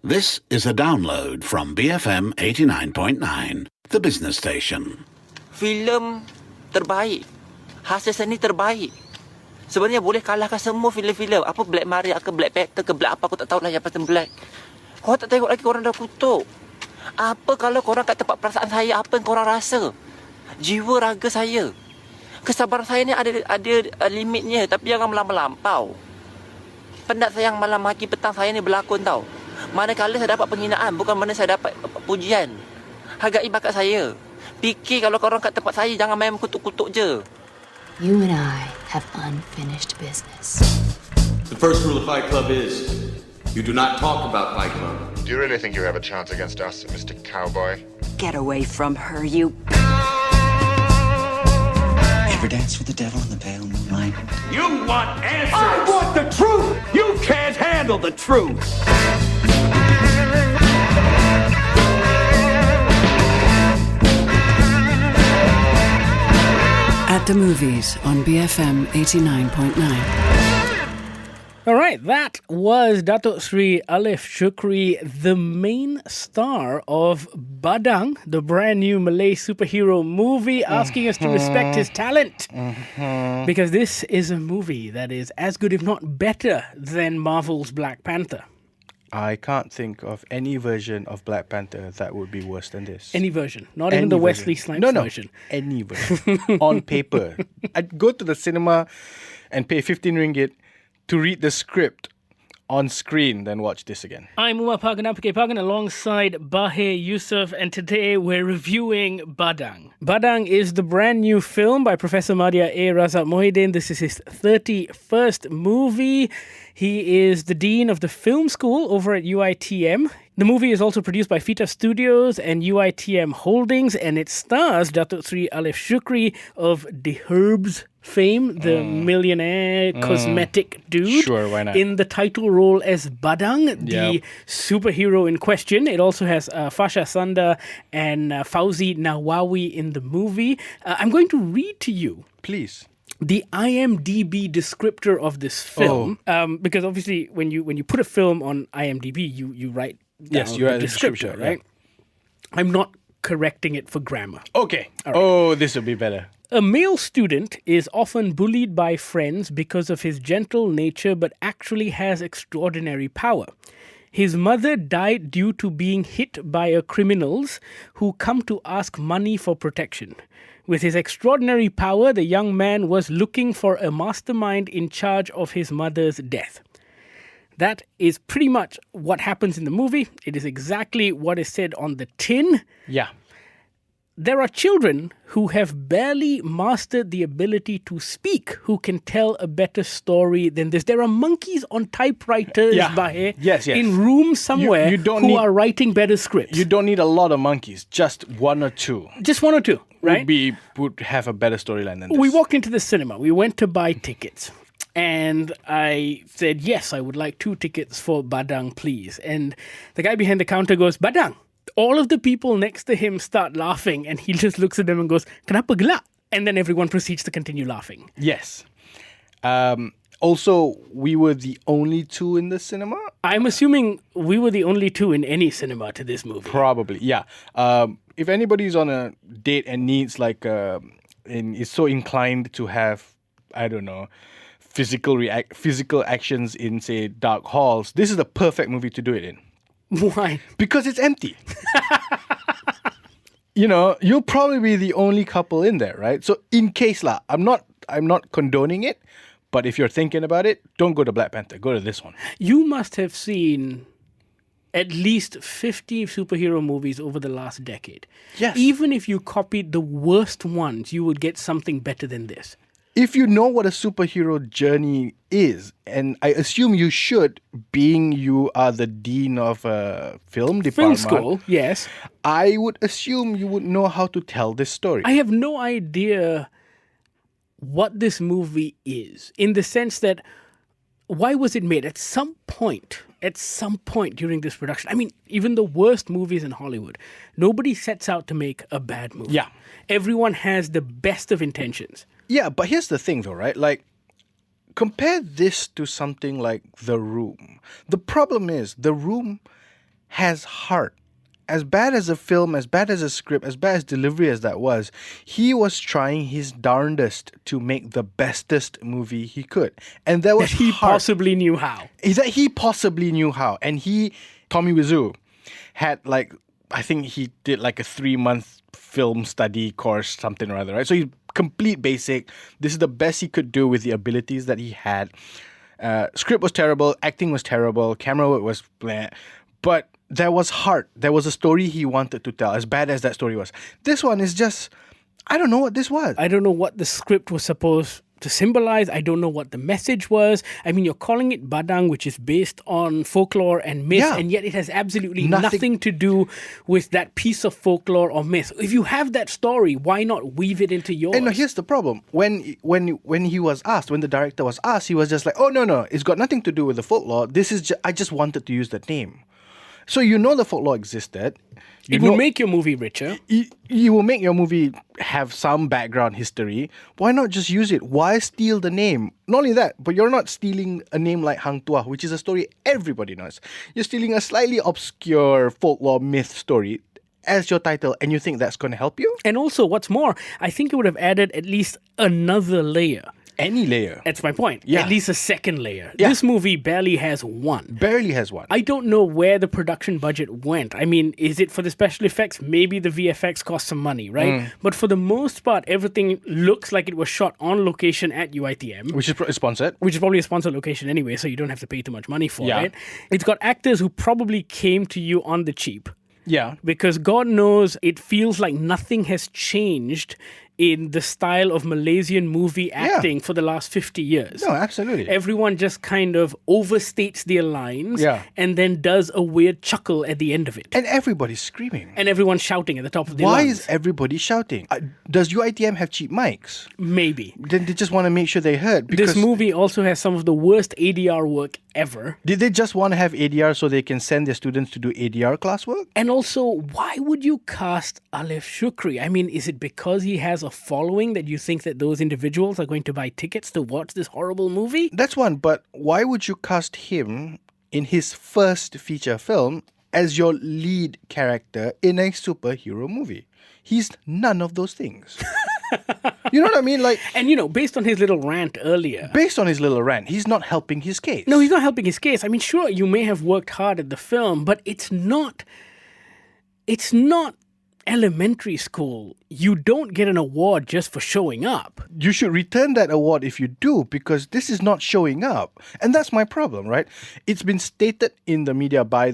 This is a download from BFM 89.9, the business station. Filem terbaik, hasil seni terbaik. Sebenarnya boleh kalahkan semua filem-filem. Apa Black Maria ke Black Panther ke Black apa, aku tak tahulah yang pasal Black. Korang tak tengok lagi, korang dah kutuk. Apa kalau korang kat tempat perasaan saya, apa yang korang rasa? Jiwa raga saya. Kesabaran saya ni ada limitnya, tapi jangan melampau. Penat sayang malam maki petang saya ni berlakon tau. Manakala saya dapat penghinaan, bukan mana saya dapat pujian. Hargai bakat saya. Fikir kalau korang kat tempat saya, jangan main kutuk-kutuk je. You and I have unfinished business. The first rule of Fight Club is, you do not talk about Fight Club. Do you really think you have a chance against us, Mr. Cowboy? Get away from her, you... Ever dance with the devil in the pale moonlight? You want answers! I want the truth! You can't handle the truth! At the movies on BFM 89.9. All right, that was Datuk Sri Alif Syukri, the main star of Badang, the brand new Malay superhero movie, asking us to respect his talent. Because this is a movie that is as good, if not better, than Marvel's Black Panther. I can't think of any version of Black Panther that would be worse than this. Any version, not even the Wesley Snipes version. Any version. On paper. I'd go to the cinema and pay 15 ringgit to read the script on screen, then watch this again. I'm Umapagan and Bahiry alongside Bahiry Yeusuff, and today we're reviewing Badang. Badang is the brand new film by Professor Madya A. Razak Mohidin. This is his 31st movie. He is the Dean of the Film School over at UiTM. The movie is also produced by Fita Studios and UiTM Holdings, and it stars Datuk Sri Alif Syukri of The Herbs fame, the millionaire cosmetic dude. Sure, why not? In the title role as Badang, the superhero in question. It also has Fasha Sanda and Fauzi Nawawi in the movie. I'm going to read to you. Please. The IMDb descriptor of this film, because obviously when you put a film on IMDb, you write down you write the descriptor, right? Yeah. I'm not correcting it for grammar. Okay. All right. Oh, this will be better. A male student is often bullied by friends because of his gentle nature, but actually has extraordinary power. His mother died due to being hit by criminals who come to ask money for protection. With his extraordinary power, the young man was looking for a mastermind in charge of his mother's death. That is pretty much what happens in the movie. It is exactly what is said on the tin. Yeah. There are children who have barely mastered the ability to speak who can tell a better story than this. There are monkeys on typewriters Yes. in rooms somewhere who are writing better scripts. You don't need a lot of monkeys, just one or two. Just one or two, right? Would have a better storyline than this. We walked into the cinema. We went to buy tickets. And I said, yes, I would like 2 tickets for Badang, please. And the guy behind the counter goes, Badang. All of the people next to him start laughing, and he just looks at them and goes, Kenapa gelak? And then everyone proceeds to continue laughing. Yes. Also, we were the only 2 in the cinema? I'm assuming we were the only 2 in any cinema to this movie. Probably, yeah. If anybody's on a date and needs and is so inclined to have, I don't know, physical actions in, say, dark halls, this is the perfect movie to do it in. Why? Because it's empty. You'll probably be the only couple in there, right? So in case I'm not condoning it, but if you're thinking about it, don't go to Black Panther. Go to this one. You must have seen at least 50 superhero movies over the last decade. Yes. Even if you copied the worst ones, you would get something better than this. If you know what a superhero journey is, and I assume you should, being you are the dean of a film department. Film school, yes. I would assume you would know how to tell this story. I have no idea what this movie is, in the sense that, why was it made? At some point during this production, I mean, even the worst movies in Hollywood, nobody sets out to make a bad movie. Yeah. Everyone has the best of intentions. Yeah, but here's the thing though, right? Like, compare this to something like The Room. The problem is, The Room has heart. As bad as a film, as bad as a script, as bad as delivery as that was, he was trying his darndest to make the bestest movie he could. And there was That he heart. possibly knew how. Is that he possibly knew how. And Tommy Wiseau, had like, I think he did like a 3-month film study course, something or other, right? So he's complete basic. This is the best he could do with the abilities that he had. Script was terrible, acting was terrible, camera work was bleh. But there was heart. There was a story he wanted to tell, as bad as that story was. This one is just, I don't know what this was. I don't know what the script was supposed to symbolize. I don't know what the message was. I mean, you're calling it Badang, which is based on folklore and myth, and yet it has absolutely nothing to do with that piece of folklore or myth. If you have that story, why not weave it into yours? And no, here's the problem. When he was asked, when the director was asked, he was just like, "Oh no, it's got nothing to do with the folklore. This is I just wanted to use that name." So the folklore existed. It will make your movie richer. You will make your movie have some background history. Why not just use it? Why steal the name? Not only that, but you're not stealing a name like Hang Tuah, which is a story everybody knows. You're stealing a slightly obscure folklore myth story as your title, and you think that's going to help you? And also, what's more, I think it would have added at least another layer. Any layer. That's my point. Yeah. At least a second layer. Yeah. This movie barely has one. Barely has one. I don't know where the production budget went. I mean, is it for the special effects? Maybe the VFX cost some money, right? But for the most part, everything looks like it was shot on location at UITM. Which is sponsored. Which is probably a sponsored location anyway, so you don't have to pay too much money for Yeah. it. It's got actors who probably came to you on the cheap. Yeah. Because God knows it feels like nothing has changed in the style of Malaysian movie acting for the last 50 years. No, absolutely. Everyone just kind of overstates their lines and then does a weird chuckle at the end of it. And everybody's screaming. And everyone's shouting at the top of their Why lungs. is everybody shouting? Does UITM have cheap mics? Maybe. Then they just want to make sure they heard. Because This movie also has some of the worst ADR work ever. Did they just want to have ADR so they can send their students to do ADR classwork? And also, why would you cast Alif Syukri? I mean, is it because he has a following that you think that those individuals are going to buy tickets to watch this horrible movie? That's one, but why would you cast him in his first feature film as your lead character in a superhero movie? He's none of those things. You know what I mean? Like, and based on his little rant earlier. Based on his little rant, he's not helping his case. No, he's not helping his case. I mean, sure, you may have worked hard at the film, but it's not elementary school. You don't get an award just for showing up. You should return that award if you do, because this is not showing up. And that's my problem, right? It's been stated in the media by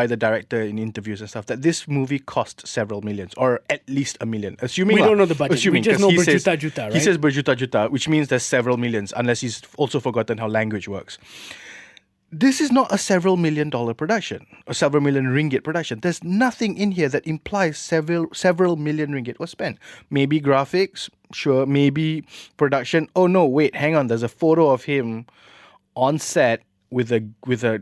the director in interviews and stuff that this movie cost several millions, or at least $1 million. Assuming we don't know the budget. Assuming, we just know 'cause he says- berjuta-juta, right? He says berjuta-juta, which means there's several millions, unless he's also forgotten how language works. This is not a several $1 million production, a several million ringgit production. There's nothing in here that implies several million ringgit was spent. Maybe graphics, sure. Maybe production. Oh no, wait, hang on. There's a photo of him on set with an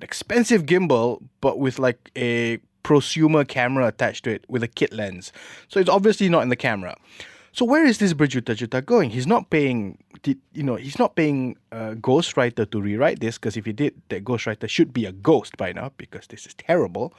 expensive gimbal, but with like a prosumer camera attached to it with a kit lens. So it's obviously not in the camera. So where is this berjuta-juta going? He's not paying a ghostwriter to rewrite this, because if he did, that ghostwriter should be a ghost by now, because this is terrible.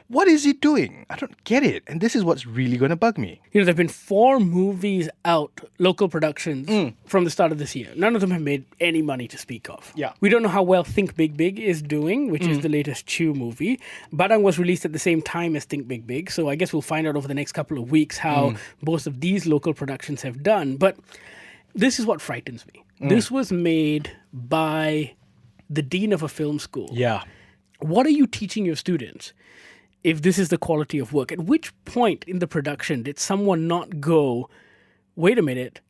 What is he doing? I don't get it. And this is what's really going to bug me. There have been 4 movies out, local productions, from the start of this year. None of them have made any money to speak of. Yeah. We don't know how well Think Big Big is doing, which is the latest Chew movie. Badang was released at the same time as Think Big Big, so I guess we'll find out over the next couple of weeks how both of these local productions have done. But this is what frightens me. This was made by the dean of a film school. Yeah. What are you teaching your students if this is the quality of work? At which point in the production did someone not go, wait a minute,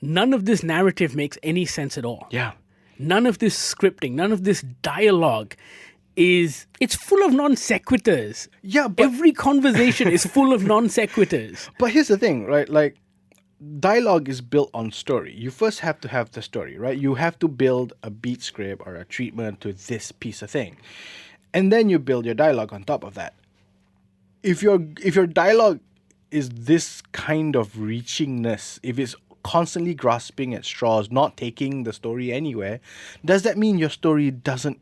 none of this narrative makes any sense at all? Yeah. None of this scripting, none of this dialogue it's full of non sequiturs. Yeah, but Every conversation is full of non sequiturs. But here's the thing, right? Like, dialogue is built on story. You first have to have the story, right? You have to build a beat script or a treatment to this piece of thing. And then you build your dialogue on top of that. If your dialogue is this kind of reachingness, if it's constantly grasping at straws, not taking the story anywhere, does that mean your story doesn't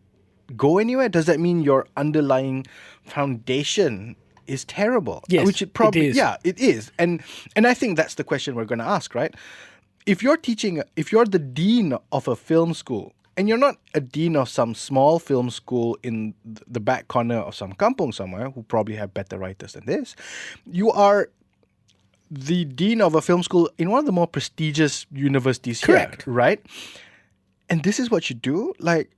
go anywhere? Does that mean your underlying foundation is terrible? Yes, Which it probably is. Yeah, it is. And I think that's the question we're going to ask, right? If you're the dean of a film school, and you're not a dean of some small film school in the back corner of some kampung somewhere who probably have better writers than this, you are the dean of a film school in one of the more prestigious universities Correct. here, right? And this is what you do? Like,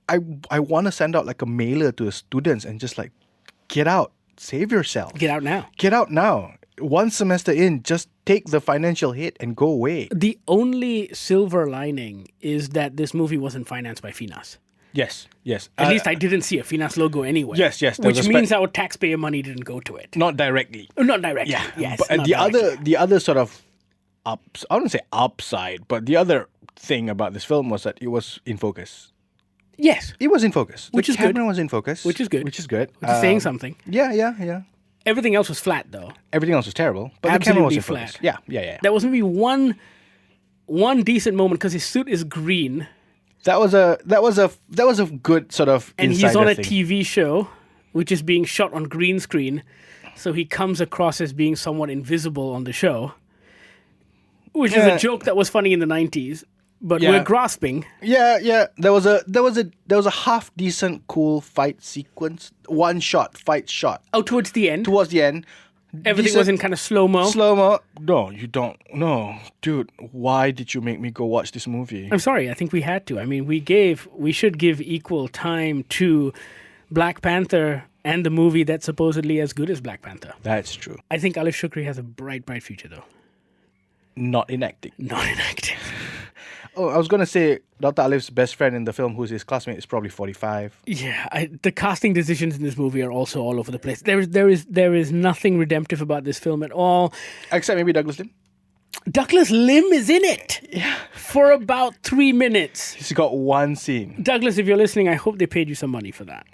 I want to send out like a mailer to the students and just like, get out, save yourself. Get out now. Get out now. One semester in, just take the financial hit and go away. The only silver lining is that this movie wasn't financed by Finas. Yes. At least I didn't see a Finas logo anywhere. Yes. There Which was means our taxpayer money didn't go to it. Not directly. Not directly. Yes. But not the directly. other sort of I wouldn't say upside, but the other thing about this film was that it was in focus. Yes. It was in focus. Which is the camera good. was in focus. Which is good. Which is good. Which is saying something. Yeah. Everything else was flat, though. Everything else was terrible, but the camera was Absolutely in flat. focus. Yeah. There was maybe one decent moment because his suit is green That was a good sort of and he's insider on a thing. TV show which is being shot on green screen, so he comes across as being somewhat invisible on the show, which is a joke that was funny in the 90s. But Yeah. we're grasping. Yeah. There was a half decent cool fight sequence, one shot fight shot Oh, towards the end, towards the end. everything was in kind of slow-mo. Slow-mo. No, you don't. No, dude. Why did you make me go watch this movie? I'm sorry, I think we had to. I mean, we should give equal time to Black Panther and the movie that's supposedly as good as Black Panther. That's true. I think Alif Syukri has a bright future, though. Not in acting. Not in acting. Oh, I was gonna say Dr. Alif's best friend in the film, who's his classmate, is probably 45. Yeah, the casting decisions in this movie are also all over the place. There is nothing redemptive about this film at all. Except maybe Douglas Lim. Douglas Lim is in it. Yeah. For about 3 minutes. He's got one scene. Douglas, if you're listening, I hope they paid you some money for that.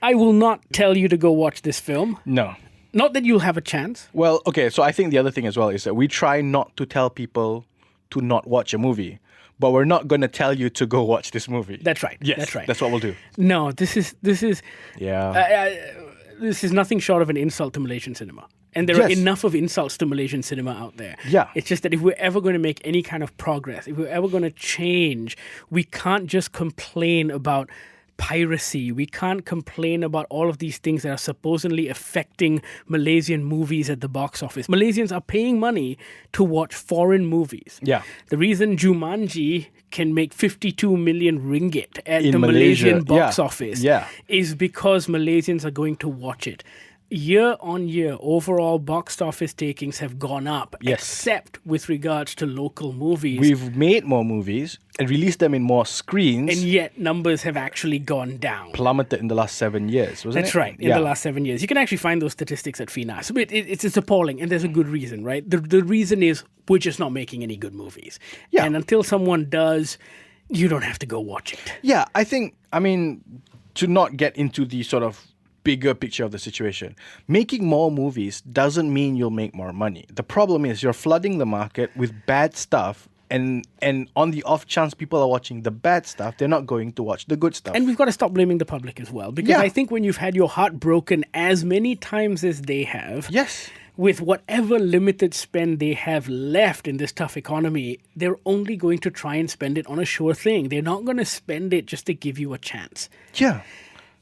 I will not tell you to go watch this film. No. Not that you'll have a chance. Well, okay, so I think the other thing as well is that we try not to tell people to not watch a movie, but we're not going to tell you to go watch this movie. That's right. Yes, That's right. That's what we'll do. No, this is Yeah. this is nothing short of an insult to Malaysian cinema. And there are Yes. enough of insults to Malaysian cinema out there. Yeah. It's just that if we're ever going to make any kind of progress, if we're ever going to change, we can't just complain about piracy. We can't complain about all of these things that are supposedly affecting Malaysian movies at the box office. Malaysians are paying money to watch foreign movies. Yeah. The reason Jumanji can make 52 million ringgit at In the Malaysia, Malaysian box yeah. office Yeah. is because Malaysians are going to watch it. Year on year, overall box office takings have gone up, Yes. except with regards to local movies. We've made more movies and released them in more screens. And yet, numbers have actually gone down. Plummeted in the last 7 years, wasn't That's it? right, in the last 7 years. You can actually find those statistics at FINAS. But it's appalling, and there's a good reason, right? The reason is we're just not making any good movies. Yeah. And until someone does, you don't have to go watch it. Yeah, I mean, to not get into the sort of bigger picture of the situation, making more movies doesn't mean you'll make more money. The problem is you're flooding the market with bad stuff, and on the off chance people are watching the bad stuff, they're not going to watch the good stuff. And we've got to stop blaming the public as well. Because Yeah. I think when you've had your heart broken as many times as they have, yes. with whatever limited spend they have left in this tough economy, they're only going to try and spend it on a sure thing. They're not going to spend it just to give you a chance. Yeah.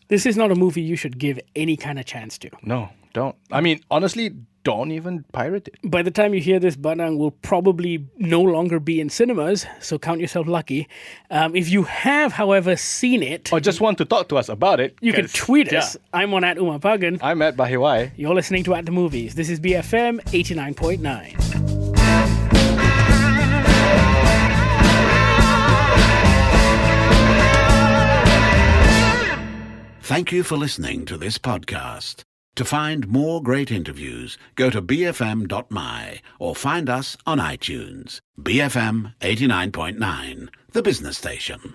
This is not a movie you should give any kind of chance to. No, don't. I mean, honestly, don't even pirate it. By the time you hear this, Badang will probably no longer be in cinemas, so count yourself lucky. If you have, however, seen it, Or just want to talk to us about it, you can 'cause- tweet yeah. us. I'm on @Umapagan. I'm at Bahiry. You're listening to At the Movies. This is BFM 89.9. Thank you for listening to this podcast. To find more great interviews, go to bfm.my or find us on iTunes. BFM 89.9, the business station.